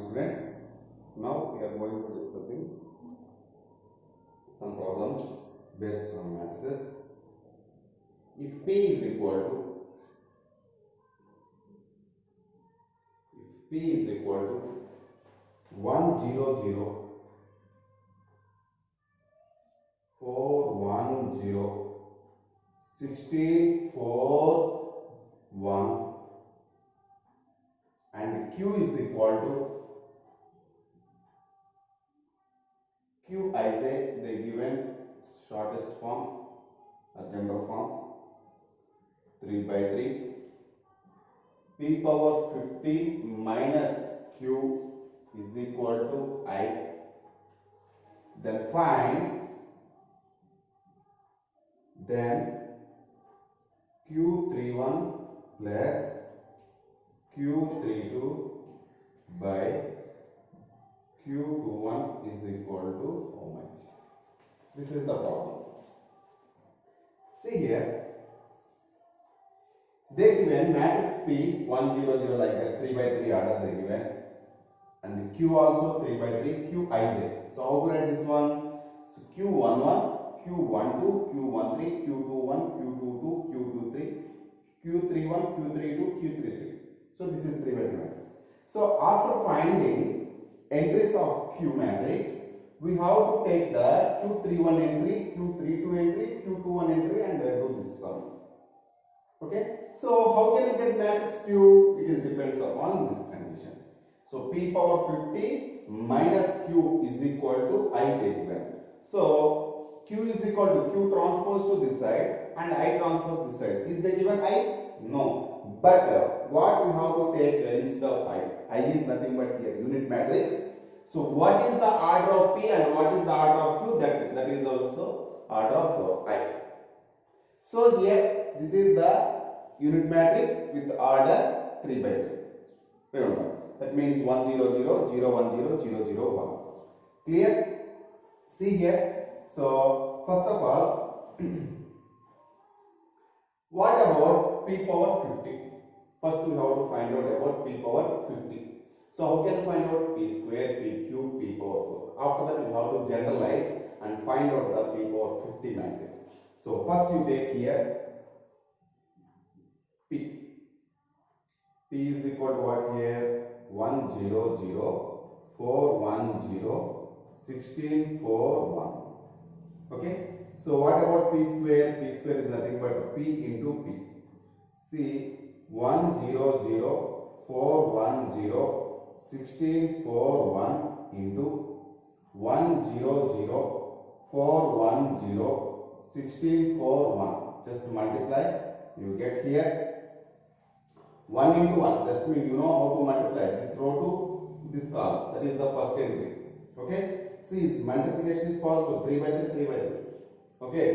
students. Now we are going to discussing some problems based on matrices. If P is equal to 1 0 0 4 1 0 16 4 1 and Q is equal to Qij, the given shortest form or general form 3 by 3 p power 50 minus q is equal to I. Then find q31 plus q32 by q21 is equal to how much? This is the problem. See here, they given matrix P 1 0 0 like that 3 by 3 order they given, and Q also 3 by 3 Qij. So how to write this one? So Q11, Q12, Q13, Q21, Q22, Q23, Q31, Q32, Q33. So this is 3 by 3 matrix. So after finding entries of Q matrix, we have to take the Q31 entry, Q32 entry, Q21 entry and do this sum. Okay, so how can you get matrix Q? It is depends upon this condition. So P power 50 minus Q is equal to I given. So Q is equal to Q transpose to this side and I transpose this side. Is they given I? No. But what we have to take instead of I is nothing but here unit matrix. So what is the order of P and what is the order of Q? That is also order of I. So here this is the unit matrix with order 3 by 3. Remember, that means 1 0 0 0 1 0 0 0 1. Clear? See here. So first of all, what about P power 50? First we have to find out about P power 50. So how can you find out P square, P cube, P power 4? After that we have to generalize and find out the P power 50 matrix. So first you take here P. P is equal to what here? 1 0 0 4 1 0 16 4 1. Okay. So what about P square? P square is nothing but P into P. See 1 0 0 4 1 0 16 4 1 into 1 0 0 4 1 0 16 4 1. Just multiply. You get here 1 into 1. Just mean you know how to multiply this row to this column. That is the first entry. Okay. See, multiplication is possible. 3 by 3, 3 by 3. Okay.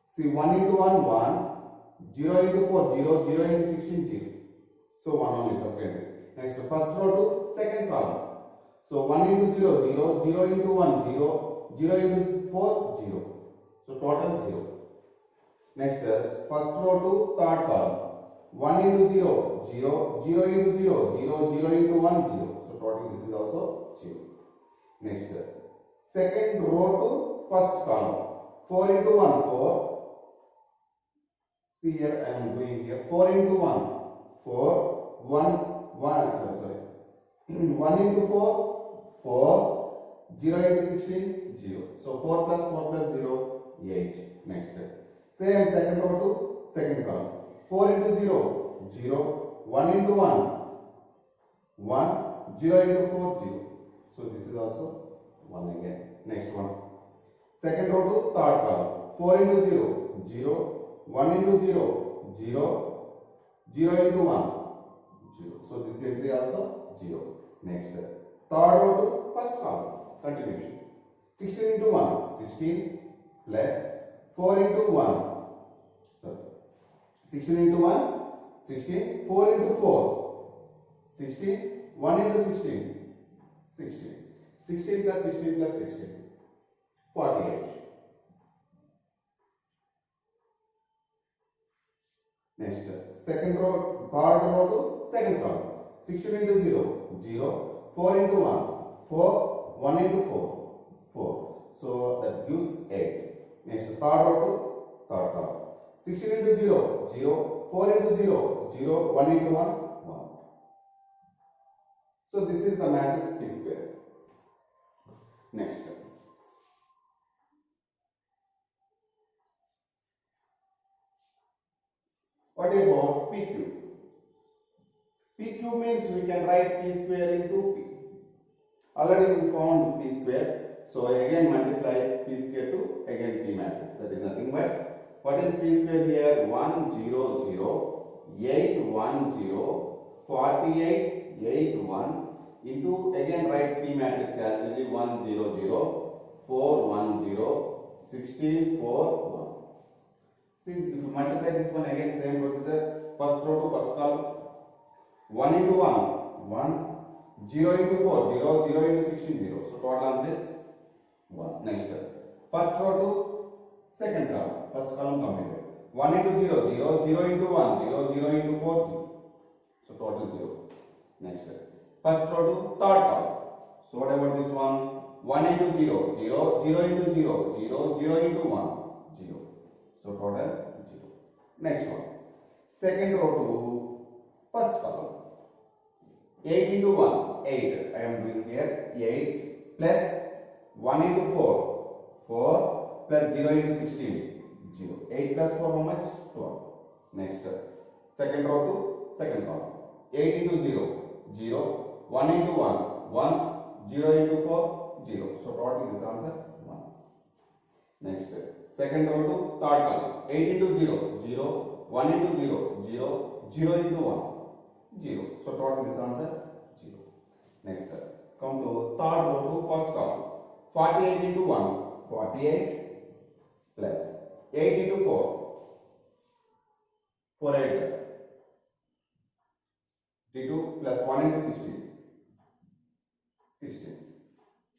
See, 1 into 1, 1. 0 into 4, 0. 0 into 16, 0. So 1 only first entry. Next, first row to second column. So 1 into 0, 0. 0 into 1, 0. 0 into 4, 0. So total 0. Next, first row to third column. 1 into 0, 0. 0 into 0, 0. 0 into 1, 0. So total this is also 0. Next, second row to first column. 4 into 1, 4. See here, I am doing here. 4 into 1, 4. 1, sorry. 1 into 4, 4. 0 into 16, 0. So 4 plus 4 plus 0, 8. Next. Same second row to second column. 4 into 0, 0. 1 into 1, 1. 0 into 4, 0. So this is also 1 again. Next one. Second row to third column. 4 into 0, 0. 1 into 0, 0. 0 into 1, 0. So this entry also 0. Next. Third row to first column. Continuation. 16 into 1, 16 plus 4 into 1. Sorry. 16 into 1, 16. 4 into 4, 16. 1 into 16, 16. 16 plus 16 plus 16, 48. Next, second row, third row to second column. 16 into 0, 0. 4 into 1, 4, 1 into 4, 4. So that gives 8. Next, third row to third column. 16 into 0, 0, 4 into 0, 0, 1 into 1, 1. So this is the matrix P square. Next. What about PQ? PQ means we can write P square into P. Already we found P square. So again multiply P square to again P matrix. That is nothing but what is P square here? 1 0 0 8 1 0 48 8 1 into again write P matrix as 1 0 0 4 1 0 16 4 1. See, if you multiply this one again, same procedure. First row to first column. 1 into 1, 1. 0 into 4, 0. 0 into 16, 0. So total answer is 1. Next step. First row to second column. First column completed. 1 into 0, 0. 0 into 1, 0. 0 into 4, 0. So total 0. Next step. First row to third column. So what about this one? 1 into 0, 0. 0 into 0, 0. 0 into 1, 0. So total 0. Next one. Second row to first column. 8 into 1, 8. I am doing here 8 plus 1 into 4, 4 plus 0 into 16, 0. 8 plus 4 how much? 12. Next. Second row to second column. 8 into 0, 0. 1 into 1, 1. 0 into 4, 0. So total this answer 1. Next. Second row to third column. 8 into 0, 0. 1 into 0, 0. 0 into 1, 0. So total this answer 0. Next. Come to third row to first column. 48 into 1, 48 plus 8 into 4, 4 8 32 plus 1 into 16, 16.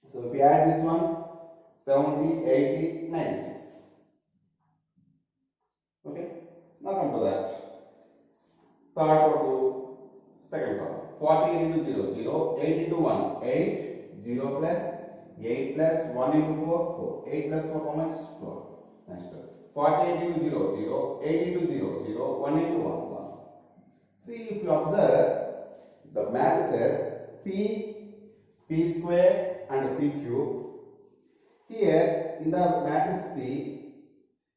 So if we add this one, 70, 80, 96. Okay. Now come to that. Third row to second column. 48 into 0, 0. 8 into 1, 8. 0 plus 8 plus 1 into 4, 4. 8 plus 4 how much? 12. Next. 48 into 0, 0. 8 into 0, 0. 1 into 1, 1. See, if you observe the matrices P, P square and PQ. Here in the matrix P,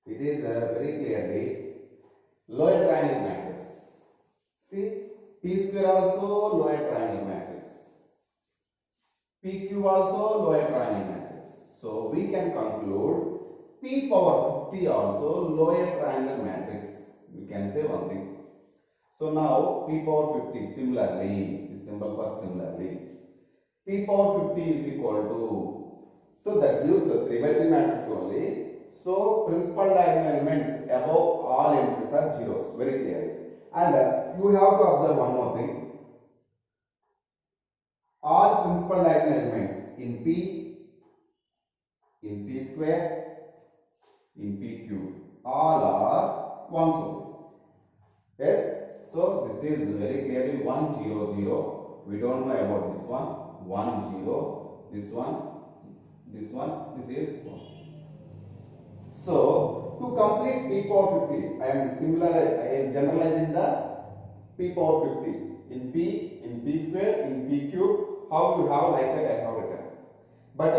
it is very clearly lower triangle matrix. See, P square also lower triangle matrix. PQ also lower triangle matrix. So we can conclude P power 50 also lower triangle matrix. We can say one thing. So now P power 50 similarly, this symbol for similarly. P power 50 is equal to, so that gives a 3 by 3 matrix only. So principal diagonal elements above all entries are zeros, very clearly. And you have to observe one more thing. All principal diagonal elements in P square, in PQ, all are ones only. Yes. So this is very clearly 1 0 0. We don't know about this one. 1 0. This one. This one. This is 1. So to complete P power 50, I am generalizing the P power 50 in P square, in PQ. How you have like that I have written. But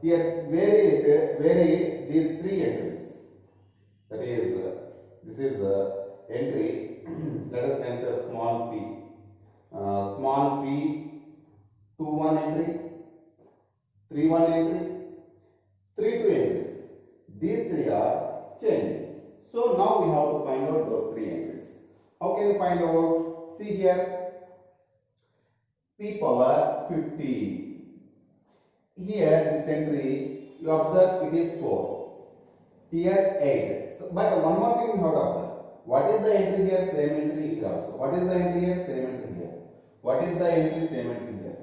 here vary these three entries. That is this is entry. Let us consider small p. Small p 2 1 entry, 3 1 entry, 3 2 entries. These three are changing. So now we have to find out those three entries. How can you find out? See here, P power 50. Here this entry, you observe it is 4. Here 8. So, but one more thing you have to observe. What is the entry here? Same entry here also. What is the entry here? Same entry here. What is the entry? Same entry here.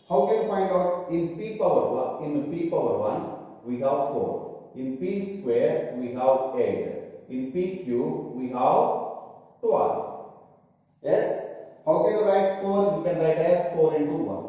How can you find out? In P power 1, we have 4. In P square, we have 8. In PQ, we have 12. Yes? How can you write 4? You can write as 4 into 1.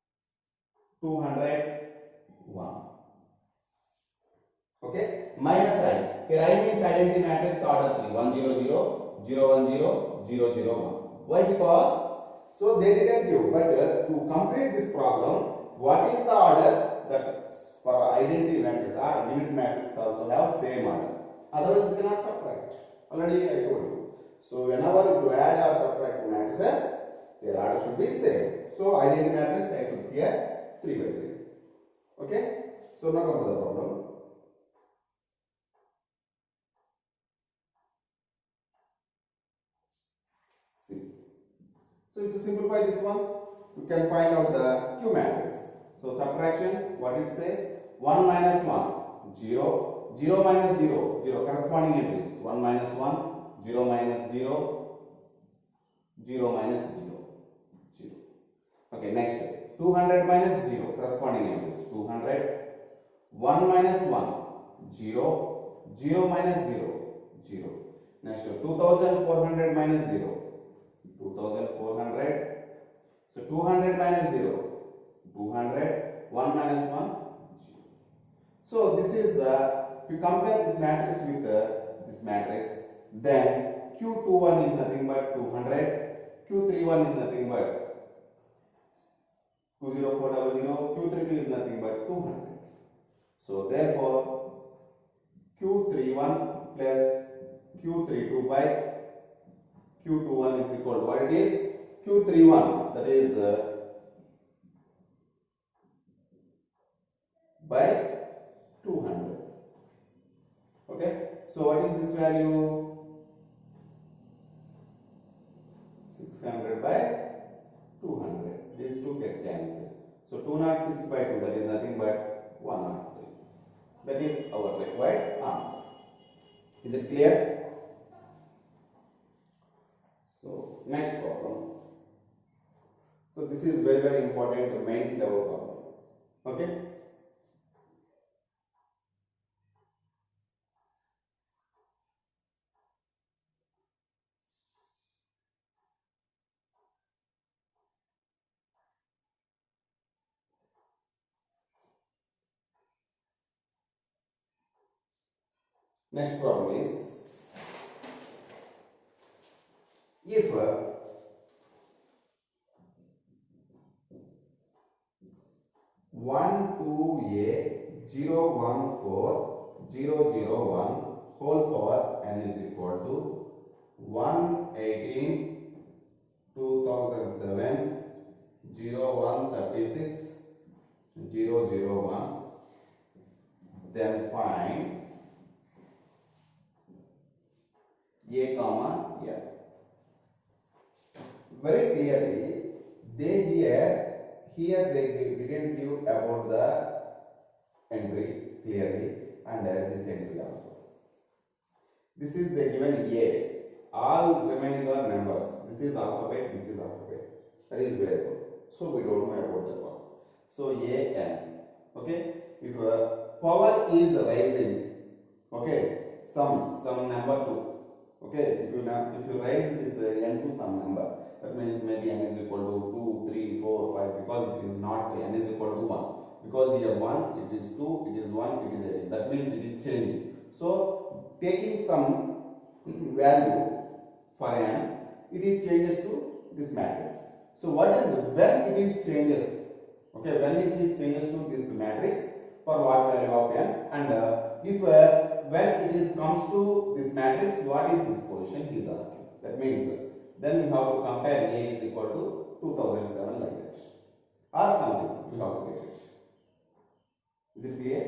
201. Okay, minus I. Here I means identity matrix order 3. 1 0 0 0 1 0 0 0 1. Why? Because so they didn't give, but to complete this problem, what is the orders that for identity matrix or limit matrix also have same order. Otherwise, we cannot subtract. Already I told you. So whenever if you add or subtract matrices, their order should be same. So identity matrix I took here 3 by 3. Okay. So now come to the problem. See. So if you simplify this one, you can find out the Q matrix. So subtraction, what it says? 1 minus 1, 0, 0 minus 0, 0 corresponding entries. 1 minus 1, 0 minus 0, 0 minus 0, 0. Okay, next. 200 minus 0, corresponding entries. 200, 1 minus 1, 0, 0 minus 0, 0. Next, 2400 minus 0. 2400. So 200 minus 0, 200, 1 minus 1, 0. So this is the, if you compare this matrix with this matrix, then Q21 is nothing but 200, Q31 is nothing but 20400, Q32 is nothing but 200. So therefore, Q31 plus Q32 by Q21 is equal to what it is? Q31, that is by 200. Okay. So what is this value? 600 by 200. These two get cancelled. So 206 by 2, that is nothing but 103. That is our required answer. Is it clear? So next problem. So this is very, very important mains level problem. Okay. Next problem is, if 12a 014 001 whole power n is equal to 118 2007 0136 001, then find a comma n. Very clearly, here they didn't give about the entry clearly, and this entry also. This is the given A's. All remaining are numbers. This is alphabet, this is alphabet. That is very good. So we don't know about that one. So A n. Okay. If power is rising, okay, some number 2. Okay, if you raise this n to some number, that means maybe n is equal to 2, 3, 4, 5, because it is not n is equal to 1. Because here 1, it is 2, it is 1, it is 18. That means it is changing. So taking some value for n, it is changes to this matrix. So what is when it is changes? Okay, when it is changes to this matrix for what value of n, and if when it is comes to this matrix, what is this position he is asking. That means then we have to compare A is equal to 2007 like that, or something we have to get it. Is it clear?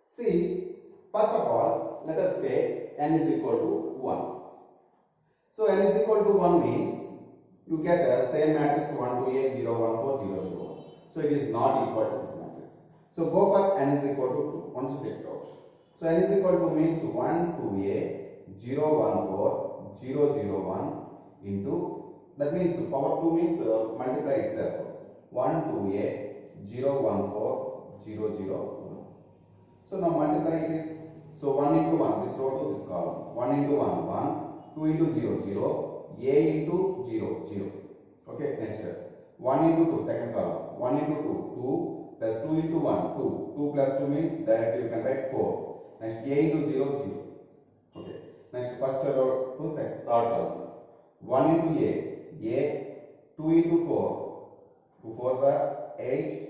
See, first of all, let us take n is equal to 1. So n is equal to 1 means you get a same matrix 1 2 a 0 1 4 0 0 1. So it is not equal to this matrix. So go for n is equal to 2. Once you check it out. So n is equal to means 1 2 a 0 1 4 0 0 1 into, that means power 2 means multiply itself. 1 2 a 0 1 4 0 0 1. So now multiply it is, so 1 into 1, this row to this column. 1 into 1 1, 2 into 0 0, a into 0 0. Okay, next step. 1 into 2, second column, 1 into 2, 2 plus 2 into 1, 2, 2 plus 2 means directly you can write 4. Next a into 0, 0. Okay. Next first row to second, third column, 1 into a, 2 into 4, 2 4s are 8,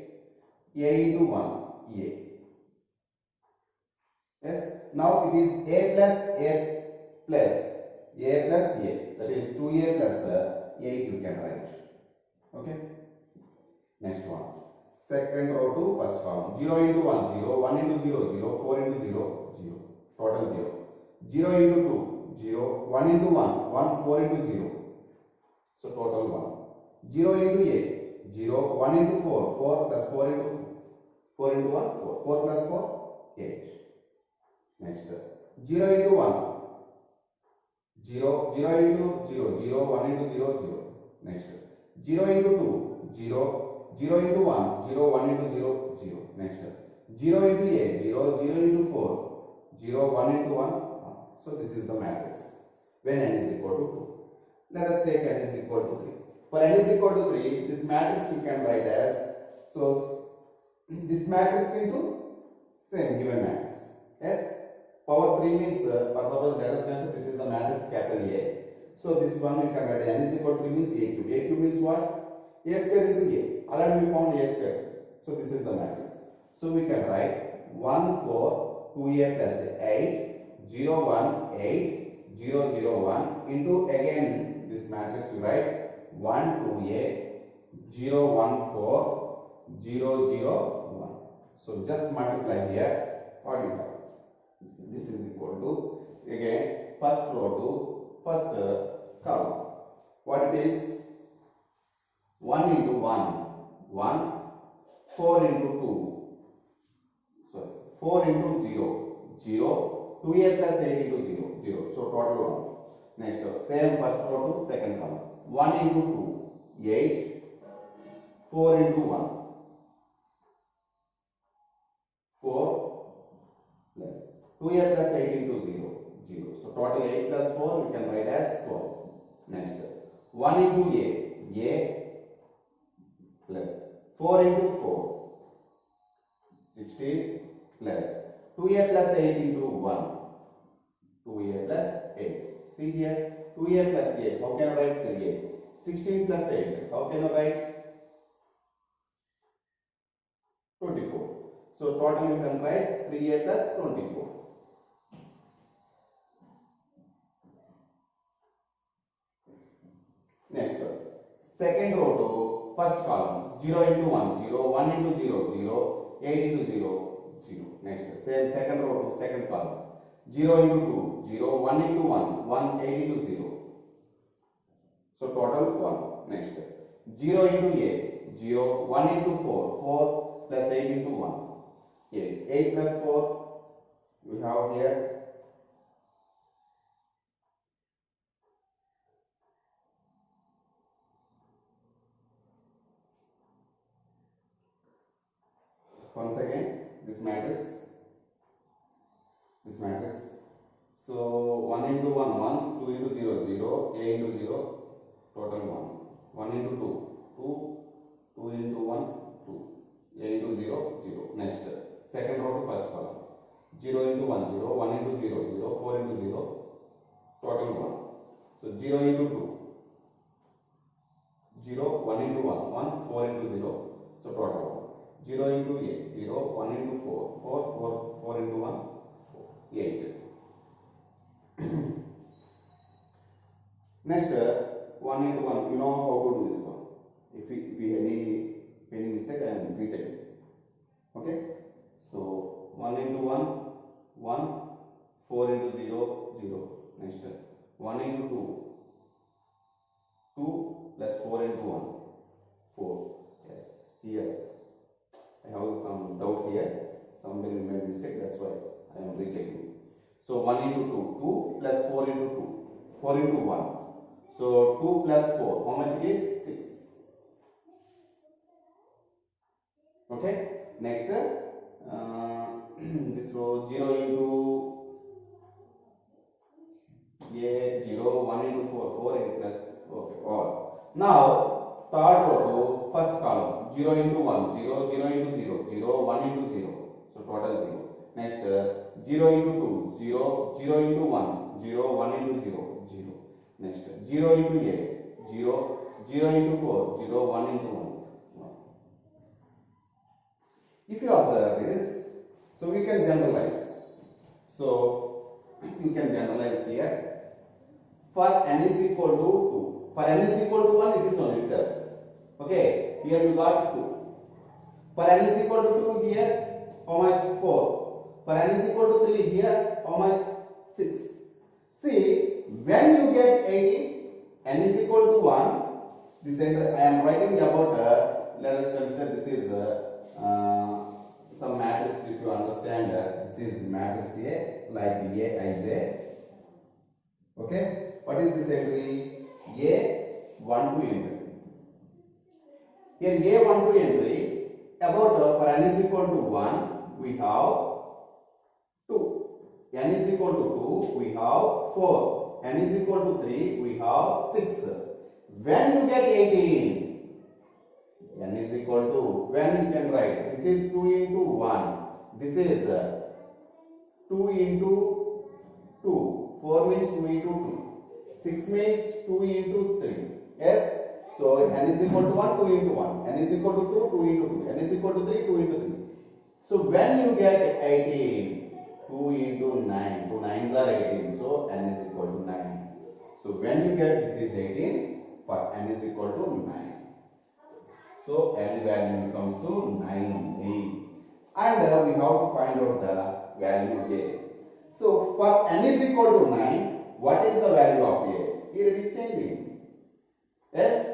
a into 1, a. Yes, now it is a plus a plus a plus a, that is 2a plus 8 you can write. Okay. Next one, second row to first column, 0 into 1, 0, 1 into 0, 0, 4 into 0, 0, total 0. 0 into 2, 0, 1 into 1, 1, 4 into 0, so total 1. 0 into a, 0, 1 into 4, 4 plus 4 into 4 into 1, 4, 4 plus 4, 8. Next, 0 into 1, 0, 0 into 0, 0, 1 into 0, 0. Next, 0 into 2, 0, 0 into 1, 0, 1 into 0, 0. Next, 0 into a, 0, 0 into 4, 0, 1 into 1, 1. So this is the matrix when n is equal to 2. Let us take n is equal to 3. For n is equal to 3, this matrix you can write as, so this matrix into same given matrix. Yes, power 3 means, for suppose let us consider this is the matrix capital A. So this one we can write n is equal to 3 means a cube. A cube means what? A square into a. Already we found a square. So this is the matrix. So we can write 1 4 2a plus 8 0 1 8 0 0 1 into again this matrix you write 1 2a 0 1 4 0 0 1. So just multiply here. What do you have? This is equal to again first row to first column. What it is? 1 into 1 1, 4 into 2, sorry, 4 into 0 0, 2a plus 8 into 0 0. So total 1. Next, same first row to second column, 1 into 2 8, 4 into 1 4 plus 2a plus 8 into 0 0. So total 8 plus 4 we can write as 12. Next, 1 into a plus 4 into 4 16 plus 2a plus 8 into 1 2a plus 8. See here, 2a plus 8, how can I write 3a? 16 plus 8, how can I write 24. So total you can write 3a plus 24. Next, second row to first column, 0 into 1 0, 1 into 0 0, 8 into 0 0. Next, same second row to second column, 0 into 2 0, 1 into 1 1, 8 into 0. So total 1. Next, 0 into a 0, 1 into 4 4 plus 8 into 1 8. 8 plus 4 we have here once again this matrix. So 1 into 1 1, 2 into 0 0, a into 0, total 1. 1 into 2 2, 2 into 1 2, a into 0 0. Next, second row to first column, 0 into 1 0, 1 into 0 0, 4 into 0, total 1. So 0 into 2 0, 1 into 1 1, 4 into 0, so total 1. 0 into a 0, 1 into 4 4 4, 4 into 1 8. Next, 1 into 1, you know how to do this one. If we any mistake, I am rechecking. Okay, so 1 into 1 1, 4 into 0 0. Next, 1 into 2 2 plus 4 into 1 4. Yes, here I have some doubt here. Somewhere we made mistake, that's why I am rechecking. So 1 into 2 2 plus 4 into 2 4 into 1. So 2 plus 4, how much it is? 6. Okay. Next, this row 0 into a 0, 1 into 4 4 into plus. Okay. All. Now third row to first column 0 into 1, 0, 0 into 0, 0, 1 into 0. So total 0. Next 0 into 2, 0, 0 into 1, 0, 1 into 0, 0. Next 0 into 8, 0, 0 into 4, 0, 1 into 1. If you observe this, so we can generalize. So you can generalize here. For n is equal to 2. For n is equal to 1, it is on itself. Okay, here you got 2. For n is equal to 2, here how much? 4. For n is equal to 3, here how much? 6. See, when you get 18, n is equal to 1. This I am writing about, let us consider this is some matrix. If you understand, this is matrix A, like A, I, J. Okay. What is this entry? A12 entry. Here A12 entry, about for n is equal to 1, we have 2. N is equal to 2, we have 4. N is equal to 3, we have 6. When you get 18, n is equal to, when you can write, this is 2 into 1. This is 2 into 2. 4 means 2 into 2. 6 means 2 into 3. Yes. So n is equal to 1, 2 into 1. N is equal to 2, 2 into 2. N is equal to 3, 2 into 3. So when you get 18, 2 into 9. 2 9s are 18. So n is equal to 9. So when you get this is 18, for n is equal to 9. So L value becomes to 9A. And we have to find out the value A. So for n is equal to 9, what is the value of A? Here it is changing. Yes.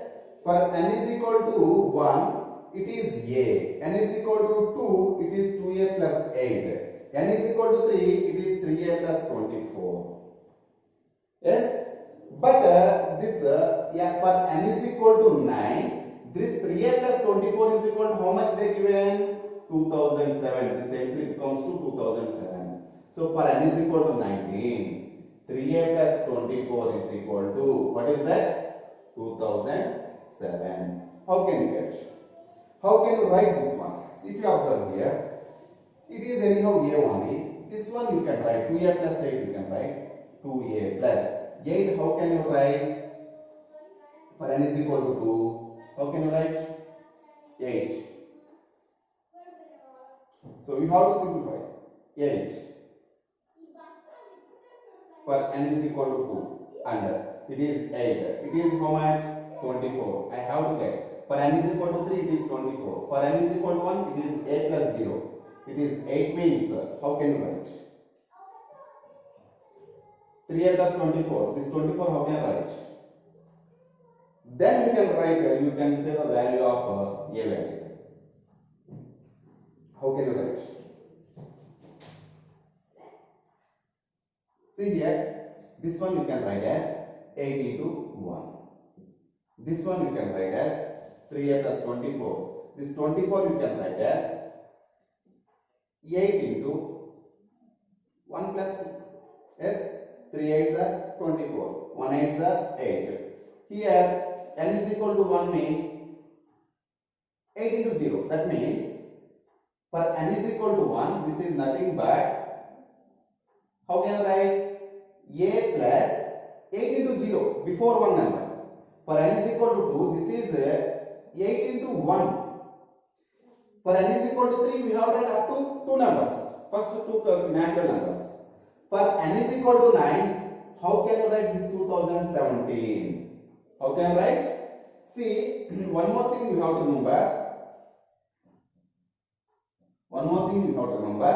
For n is equal to 1, it is A. N is equal to 2, it is 2A plus 8. N is equal to 3, it is 3A plus 24. Yes. But this yeah, for n is equal to 9, this 3A plus 24 is equal to how much they given? 2007. This entry becomes to 2007. So for n is equal to 19. 3A plus 24 is equal to, what is that? 2007. How can you get? How can you write this one? If you observe here, it is anyhow A only. This one you can write 2A plus 8 you can write 2A plus 8. How can you write? For n is equal to 2. How can you write? 8. So you have to simplify. 8. For n is equal to 2 and it is 8. It is how much? 24. I have to get. For n is equal to 3, it is 24. For n is equal to 1, it is 8 plus 0. It is 8 means, how can you write? 3a plus 24. This 24 how can I write? Then you can write, you can say the value of A value. How can you write? See here, this one you can write as 8 into 1. This one you can write as 3a plus 24. This 24 you can write as 8 into 1 plus 2. Yes, 3 8s are 24. 1 8s are 8. Here, n is equal to 1 means 8 into 0. That means, for n is equal to 1, this is nothing but, how can I write? A plus 8 into 0 before one number. For n is equal to 2, this is 8 into 1. For n is equal to 3, we have write up to 2 numbers. First two natural numbers. For n is equal to 9, how can you write this 2017? How can I write? See, one more thing you have to remember. One more thing you have to remember.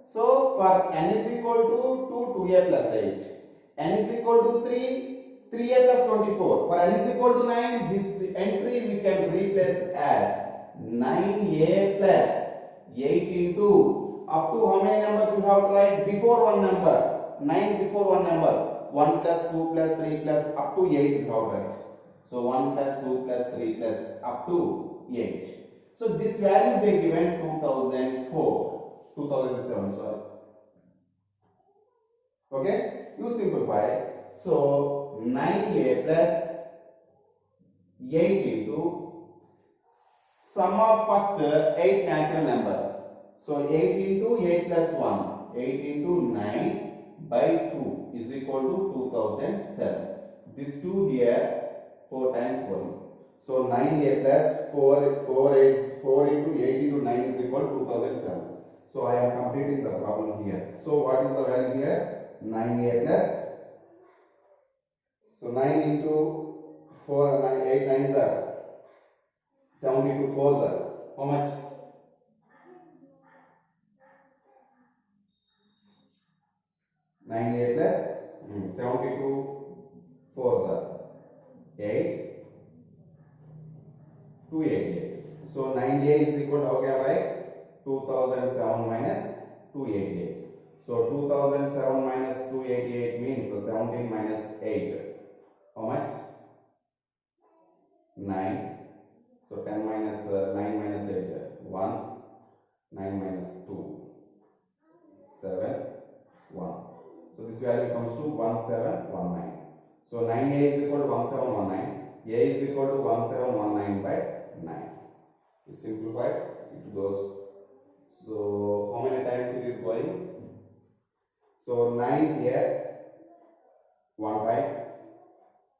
So, for n is equal to 2a plus 8. N is equal to 3a plus 24. For n is equal to 9, this entry we can replace as 9a plus 8 into, up to how many numbers you have to write? Before one number. 9 before one number. 1 plus 2 plus 3 plus up to 8 you have to write. So 1 plus 2 plus 3 plus up to 8. So this value they given 2007, sorry. Okay, you simplify. So 9a plus 8 into sum of first 8 natural numbers. So 8 into 8 plus 1, 8 into 9 by 2 is equal to 2007. This 2 here 4 times 1. So 9a plus 4 into 8 into 9 is equal to 2007. So I am completing the problem here. So what is the value here? 9a plus. So 9 into 4, 9, 8 9s are 72 4s are. How much? 9a plus 72 4s are 8 288. So 9a is equal to, how can I write? 2007 minus 288. So 2007 minus 288 means 17 minus 8. How much? 9. So 10 minus 9 minus 8, 1. 9 minus 2, 7, 1. So this value comes to 1719. So 9a is equal to 1719. A is equal to 1719 by 9. To simplify it goes. So how many times it is going? So 9 here, 1 time.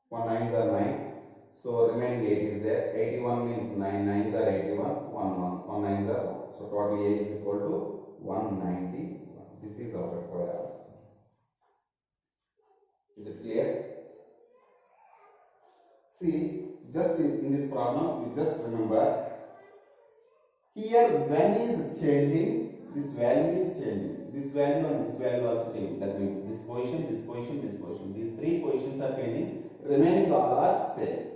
1 9s are 9. So remaining 8 is there. 81 means 9 9s are 81. 1 9s are 1. So totally A is equal to 191. This is our required answer. Is it clear? See, just in this problem, you just remember here when is changing, this value is changing. This value and this value also changing. That means this position, this position, this position. These three positions are changing. Remaining all are same.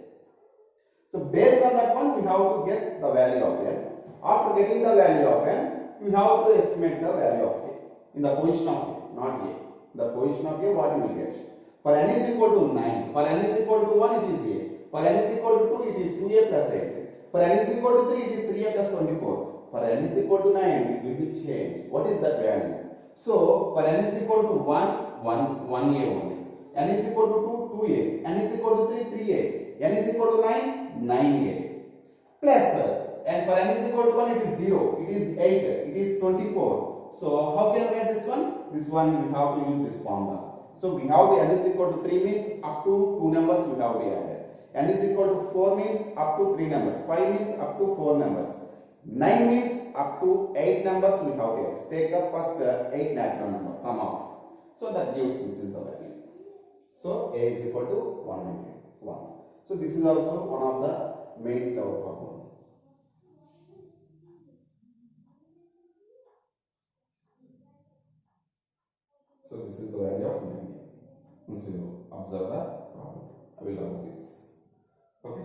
So based on that one, we have to guess the value of n. After getting the value of n, we have to estimate the value of a. In the position of a, not a. The position of a, what you will get? For n is equal to 9. For n is equal to 1, it is a. For n is equal to 2, it is 2a plus 8. For n is equal to 3, it is 3a plus 24. For n is equal to 9, it will be changed. What is that value? So, for n is equal to 1a only. N is equal to 2, 2a. N is equal to 3, 3a. N is equal to 9, 9a. Plus, and for n is equal to 1, it is 0. It is 8. It is 24. So, how can we get this one? This one we have to use this formula. So, we have the n is equal to 3 means up to 2 numbers we have to add. N is equal to 4 means up to 3 numbers. 5 means up to 4 numbers. 9 means up to 8 numbers we have to add. Take the first 8 natural numbers, sum of. So, that gives this is the value. So, A is equal to 191. So, this is also one of the main level problem. So, this is the value of 90. Once you observe the problem, I will write this. Okay.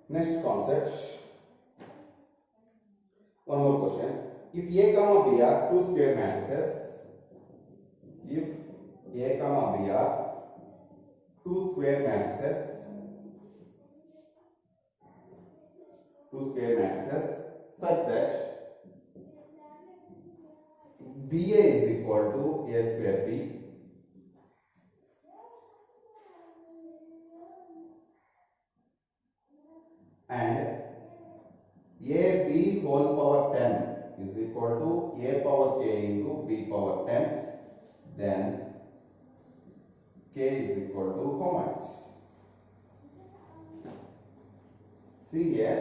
Next concept. One more question. If A comma B are two square matrices, if A comma B are two square matrices, such that BA is equal to A square B and AB whole power 10 is equal to A power k into B power 10, then k is equal to how much? See here,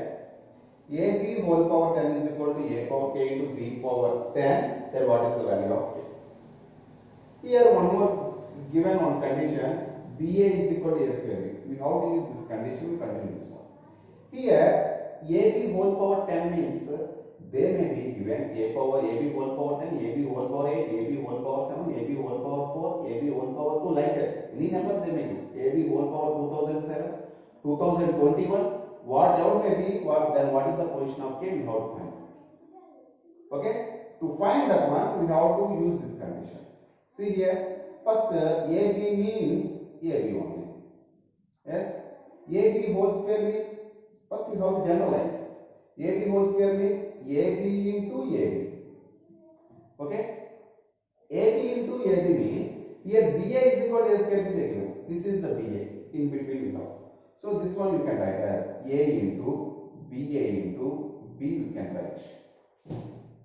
AB whole power 10 is equal to A power k into B power 10, then what is the value of k? Here one more, given one condition, BA is equal to A square B. We have to use this condition, we continue this one. Here, AB whole power 10 means they may be given AB whole power 10, AB whole power 8, AB whole power 7, AB whole power 4, AB whole power 2, like that. Any number they may give. AB whole power 2007, 2021, whatever may be, then what is the position of k? We have to find. Okay? To find that one, we have to use this condition. See here, first AB means AB only. Yes, AB whole square means, first we have to generalize. AB whole square means AB into AB. Okay, AB into AB means here BA is equal to A square B given. This is the BA in between we have. So this one you can write as A into BA into B you can write.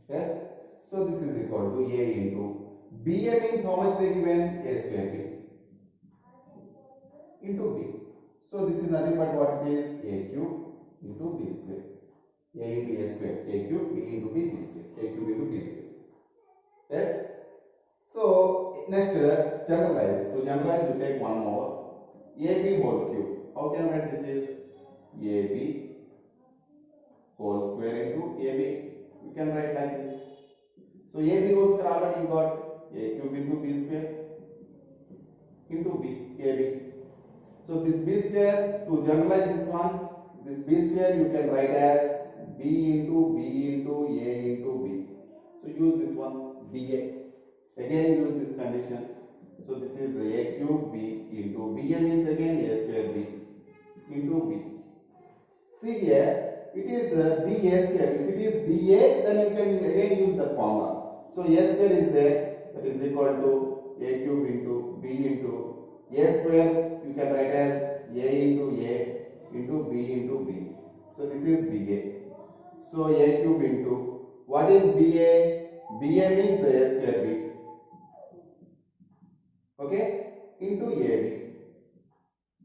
Yes, so this is equal to A into BA means how much they given? A square B into B. So this is nothing but what it is, A cube into B square. A into A square, A cube, B into B square, A cube into B square. Yes. So next generalize. So generalize you take one more. AB whole cube. How can I write this is AB whole square into AB. You can write like this. So AB whole square already you got A cube into B square into B, AB. So this B square, to generalize this B square you can write as B into A into B. So use this one, BA. Again use this condition. So this is A cube B into BA means again A square B into B. See here, it is BA square. If it is BA, then you can again use the formula. So A square is there, that is equal to A cube into B into A square, you can write as A into B into B. So this is BA. So A cube into, what is BA? BA means A square B. Okay, into AB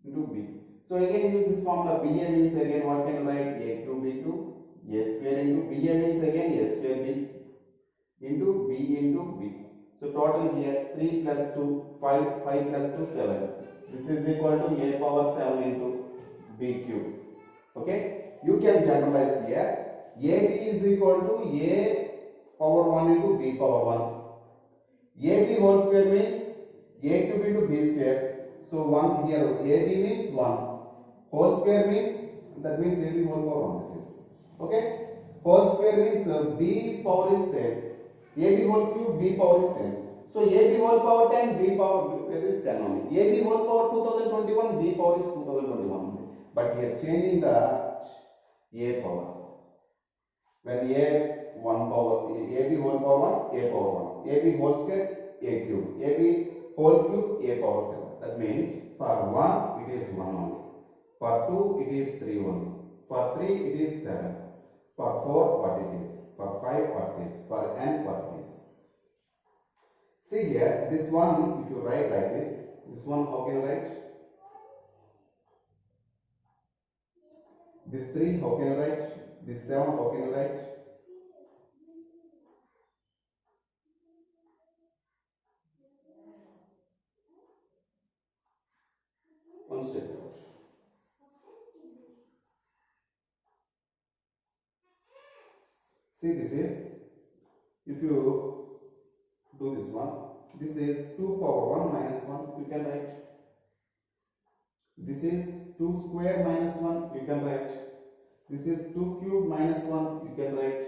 into B. So again use this formula. BA means again what can you write? A cube into A square into BA means again A square B into B into B. So total here 3 plus 2, 5, 5 plus 2, 7. This is equal to A power 7 into B cube. Okay, you can generalize here. AB is equal to A power 1 into B power 1. AB whole square means A cube into B square. So 1 here, AB means 1. Whole square means, that means AB whole power 1 this is. Okay. Whole square means B power is same. AB whole cube, B power is same. So AB whole power 10, B power is 10 only. AB whole power 2021, B power is 2021. But here changing the A power. When A 1 power, AB whole power 1, A power 1. AB whole square, A cube. AB whole cube, A power 7. That means for 1 it is 1 only. For 2 it is 3 only. For 3 it is 7. For 4 what it is. For 5 what it is. For n what it is. See here, this one if you write like this one how can you write? This 3 how can you write? This 7 how can you write? One step out. See this is, if you do this one, this is 2 power 1 minus 1 you can write. This is 2 square minus 1 you can write. This is 2 cube minus 1 you can write.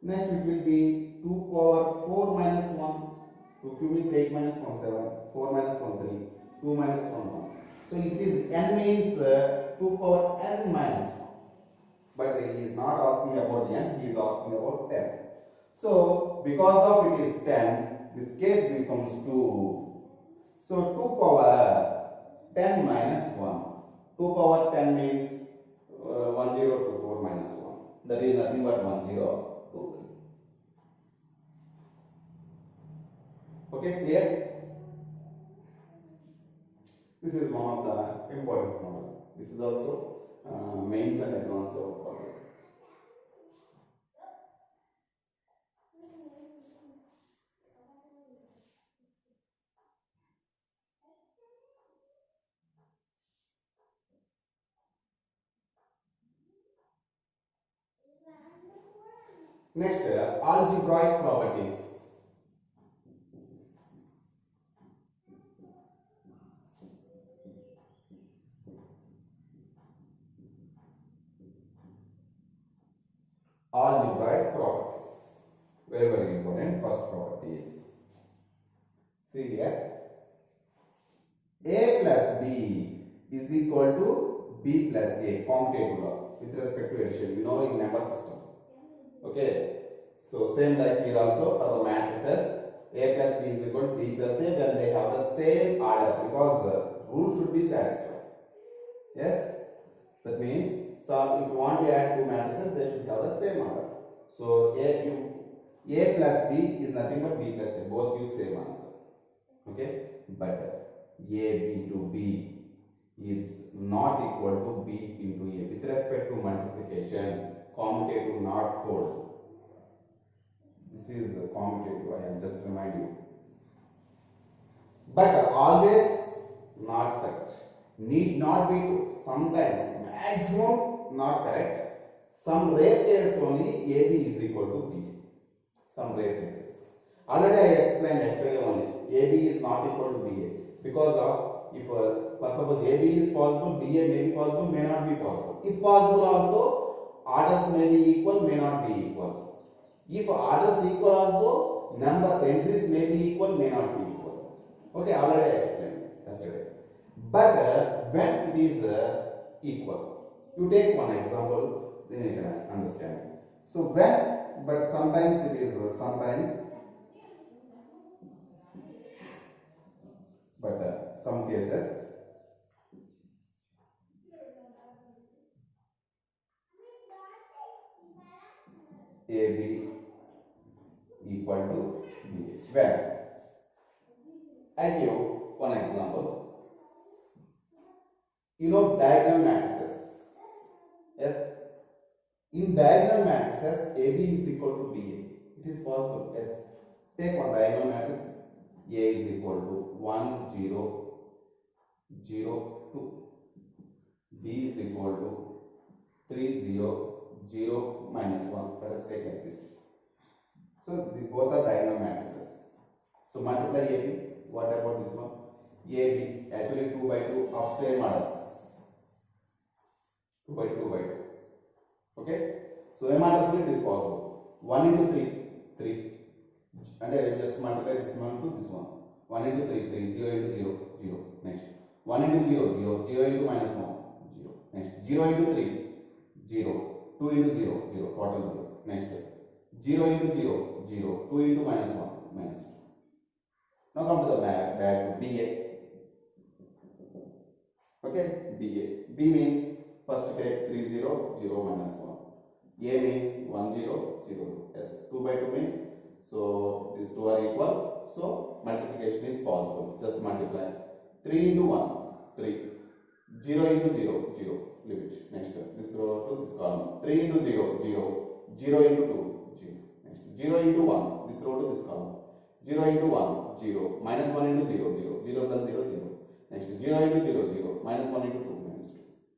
Next it will be 2 power 4 minus 1. 2 cube means 8 minus 1 7. 4 minus 1 3. 2 minus 1 1. So it is n means 2 power n minus 1. But he is not asking about n, he is asking about 10. So because of it is 10, this case becomes 2. So 2 power 10 minus 1. 2 power 10 means 1024 minus 1. That is nothing but 1023. Okay, clear? This is one of the important model. This is also mains and advanced level problem. Next, algebraic properties. Algebraic properties. Very, very important. First property is, see here, A plus B is equal to B plus A, commutative law with respect to addition, in number system. Okay, so same like here also for the matrices, A plus B is equal to B plus A when they have the same order, because the rule should be satisfied. Yes, that means, so if you want to add two matrices, they should have the same order. So A plus B is nothing but B plus A, both give same answer. Okay, but A B to B is not equal to B into A. With respect to multiplication, commutative not hold. This is commutative, I am just reminding you. But always not correct. Need not be true. Sometimes, maximum not correct. Some rare cases only AB is equal to B. Some rare cases. Already I explained yesterday only. AB is not equal to BA because of, if suppose AB is possible, BA may be possible, may not be possible. If possible also, orders may be equal, may not be equal. If orders equal also, numbers, entries may be equal, may not be equal. Okay, already I explained yesterday. But when it is equal, you take one example, then you can understand. So when, but sometimes it is, but some cases AB equal to BA. When I give one example, diagonal matrices. Yes, in diagonal matrices, AB is equal to BA. It is possible. Yes, take one diagonal matrix. A is equal to 1 0 0 2. B is equal to 3 0 0 minus 1. Let us take like this. So both are diagonal matrices. So multiply AB. What about this one? AB actually 2 by 2 of same orders. 2 by 2 by 2. Okay. So M order split is possible. 1 into 3 3. And I will just multiply this one to this one. 1 into 3 3. 0 into 0 0. Next 1 into 0 0. 0 into minus 1 0. Next 0 into 3 0. 2 into 0 0. Total 0. Next 0 into 0 0. 2 into minus 1 minus 2. Now come to the back to BA. Okay, BA. B means first take 3 0 0 minus 1. A means 1 0 0. Yes, 2 by 2 means, so these two are equal. So multiplication is possible. Just multiply. 3 into 1 3. 0 into 0 0. Leave it. Next this row to this column. 3 into 0 0. 0 into 2 0. Next 0 into 1. This row to this column. 0 into 1 0. Minus 1 into 0 0. 0 plus 0 0. Next 0 into 0 0. Minus 1 into 2 minus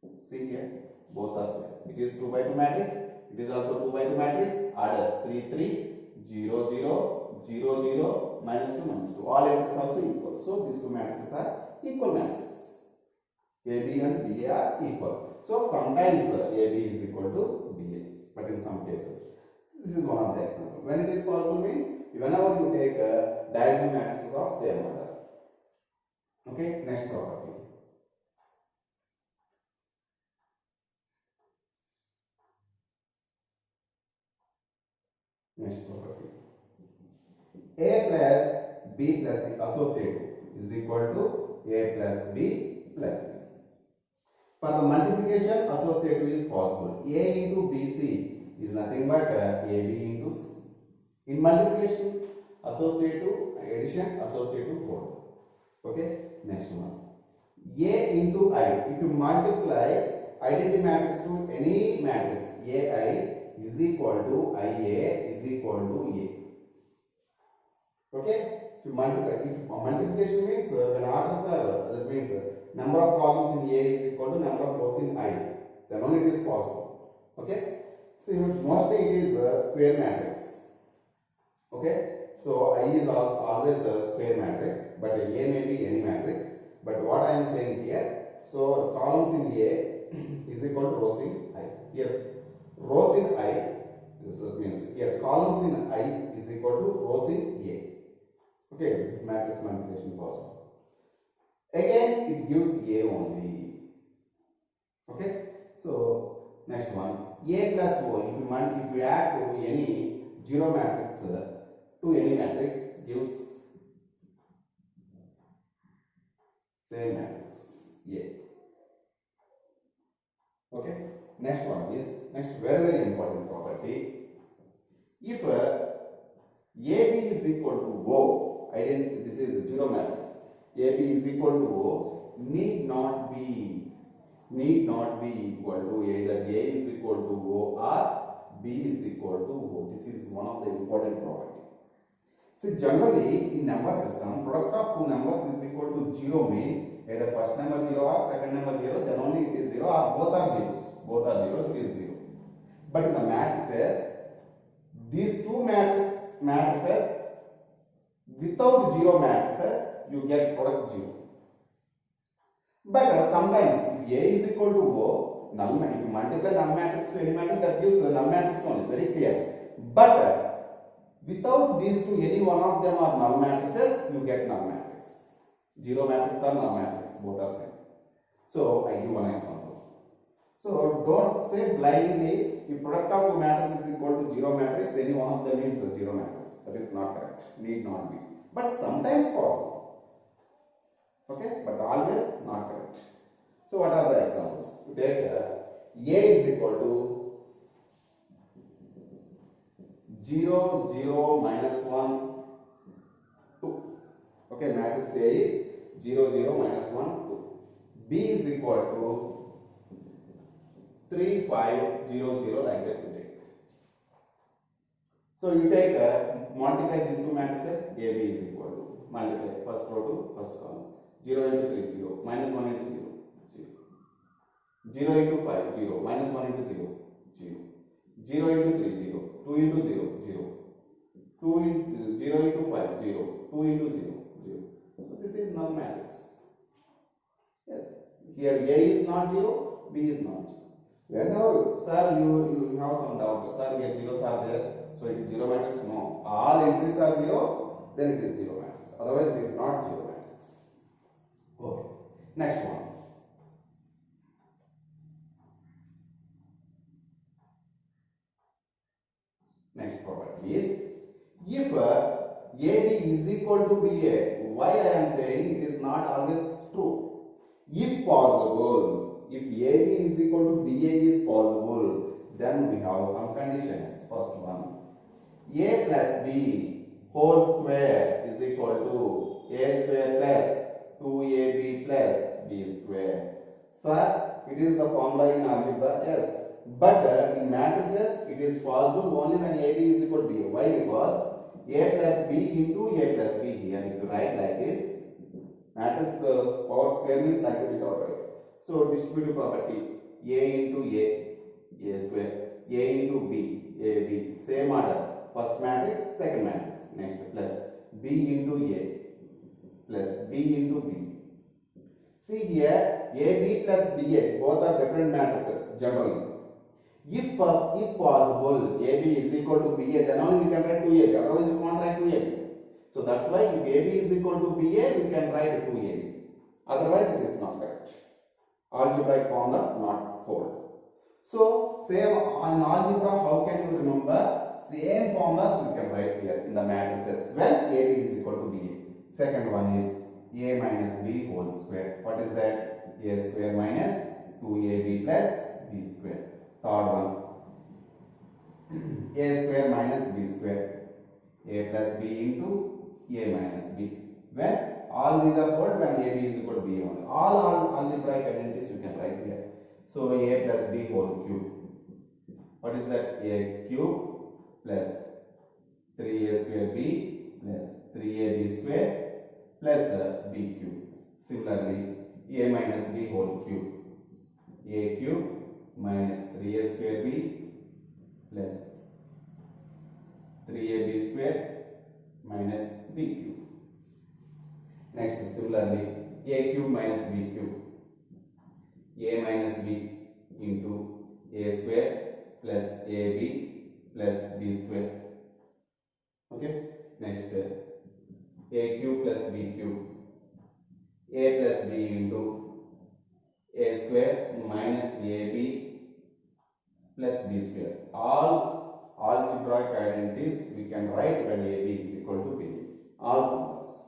2. See here, both are same. It is 2 by 2 matrix. It is also 2 by 2 matrix. Orders 3 3 0 0 0 0 minus 2 minus 2. All entries also equal. So these two matrices are equal matrices. AB and BA are equal. So sometimes AB is equal to BA, but in some cases. This is one of the examples. When it is possible means whenever you take diagonal matrices of same order. Okay, next property. Next property. A plus B plus C associative is equal to A plus B plus C. For the multiplication, associative is possible. A into BC is nothing but AB into C. In multiplication, associative, addition, associative whole. Okay, next one. A into I. If you multiply identity matrix to any matrix, AI is equal to IA is equal to A. Okay, if you multiply, if multiplication means when orders are, that means number of columns in A is equal to number of rows in I, then only it is possible. Okay, so mostly it is a square matrix. Okay, so I is also always a square matrix, but A may be any matrix. But what I am saying here, so columns in A is equal to rows in I. Here rows in I, this means here columns in I is equal to rows in A. Okay, this matrix multiplication possible. Again, it gives A only. Okay, so next one, A plus O, if you add to any zero matrix to any matrix gives same matrix A. Okay, next one is very important property. If AB is equal to O, this is a zero matrix, AB is equal to O, need not be equal to either A is equal to O or B is equal to O. This is one of the important property. So generally in number system, product of two numbers is equal to 0 means either first number 0 or second number 0, then only it is 0, or both are zeros. Both are zeros, it is 0. But in the matrices, these two matrices, without zero matrices, you get product 0. But sometimes if A is equal to O, null, if you multiply null matrix to any matrix, that gives a null matrix only, very clear. But without these two, any one of them are null matrices, you get null matrix. Zero matrix or null matrix, both are same. So I give one example. So don't say blindly if product of two matrices is equal to zero matrix, any one of them is a zero matrix. That is not correct. Need not be. But sometimes possible. Okay, but always not correct. So what are the examples? To take A is equal to 0, 0, minus 1, 2. Okay, matrix A is 0, 0, minus 1, 2. B is equal to 3, 5, 0, 0, like that you take. So you take multiply these two matrices, AB is equal to, multiply first row to first column. 0 into 3, 0, minus 1 into 0, 0. 0 into 5, 0, minus 1 into 0, 0. 0 into 3, 0, 2 into 0, 0. 2 into 0 into 5, 0, 2 into 0, 0. So this is null matrix. Yes, here A is not 0, B is not 0. Whenever, sir, you have some doubt, sir, here zeros are there, so it is 0 matrix. No, all entries are 0, then it is 0 matrix. Otherwise, it is not 0 matrix. Okay, next one. Next property is if AB is equal to BA. Why I am saying it is not always true. If possible, if AB is equal to BA is possible, then we have some conditions. First one, A plus B whole square is equal to A square plus 2AB plus B square. Sir, it is the formula in algebra, yes. But in matrices, it is possible only when AB is equal to BA. Why? Because A plus B into A plus B here. If you write like this, matrix power square means like that we got right. So distributive property, A into A square, A into B, AB, same order. First matrix, second matrix. Next plus B into A plus B into B. See here, AB plus BA, both are different matrices generally. If possible, AB is equal to BA, then only we can write 2AB. Otherwise, we can't write 2AB. So that's why if AB is equal to BA, we can write 2AB. Otherwise, it is not correct. Algebraic formulas not hold. So, same on algebra, how can you remember? Same formulas we can write here in the matrices when AB is equal to BA. Second one is A minus B whole square. What is that? A square minus 2AB plus B square. Third one, A square minus B square. A plus B into A minus B. When all these are hold, when AB is equal to B only. All algebraic identities you can write here. So A plus B whole cube. What is that? A cube plus 3A square B plus 3AB square plus B cube. Similarly, A minus B whole cube. A cube minus 3A square B plus 3AB square minus B cube. Next, similarly, A cube minus B cube. A minus B into A square plus AB plus B square. Okay. Next, A cube plus B cube. A plus B into A square minus ab plus b square. All algebraic identities we can write when ab is equal to b. All formulas.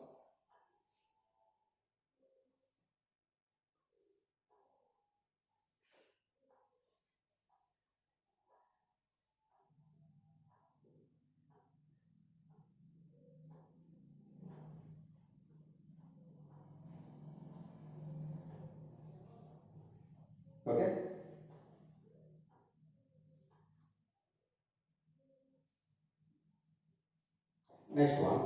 Okay. Next one.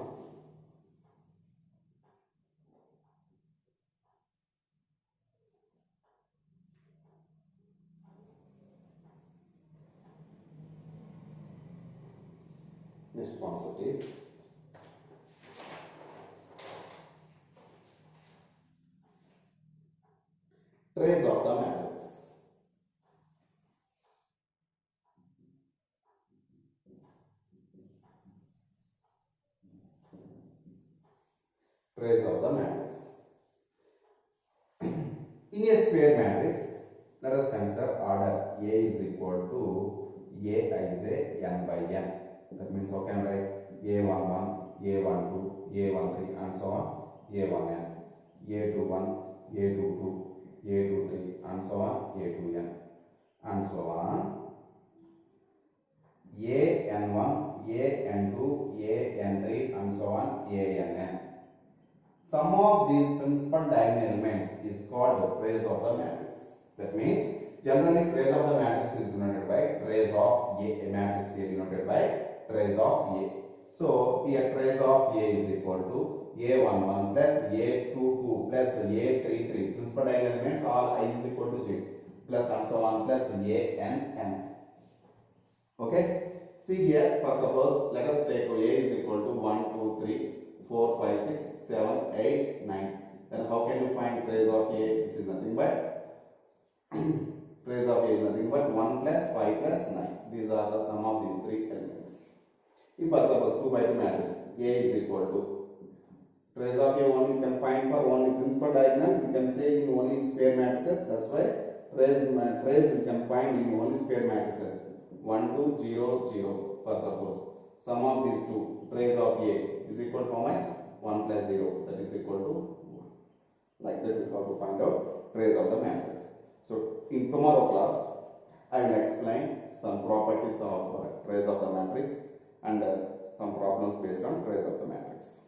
Next concept is trace of the matrix. Trace of the matrix. In a square matrix, let us consider order A is equal to Aij n by n. That means how can I write A11, A12, A13 and so on, A1n, A21, A22, A23 and so on, A2n and so on. An1, An2, An3 and so on, Ann. Sum of these principal diagonal elements is called the trace of the matrix. That means generally trace of the matrix is denoted by trace of A matrix A denoted by trace of A. So here trace of A is equal to A11 plus A22 plus A33. Principal diagonal elements all I is equal to J plus and so on plus Ann. Okay. See here, for suppose let us take A is equal to 1, 2, 3, 4, 5, 6, 7, 8, 9. Then how can you find trace of A? This is nothing but trace of A is nothing but 1 plus 5 plus 9. These are the sum of these three elements. If for suppose 2 by 2 matrix, A is equal to trace of A only you can find for only principal diagonal. We can say in only in square matrices. That's why trace we can find in only square matrices. 1, 2, 0, 0 for suppose. Sum of these two, trace of A is equal to how much? 1 plus 0, that is equal to 1. Like that we have to find out trace of the matrix. So in tomorrow class, I will explain some properties of trace of the matrix and some problems based on trace of the matrix.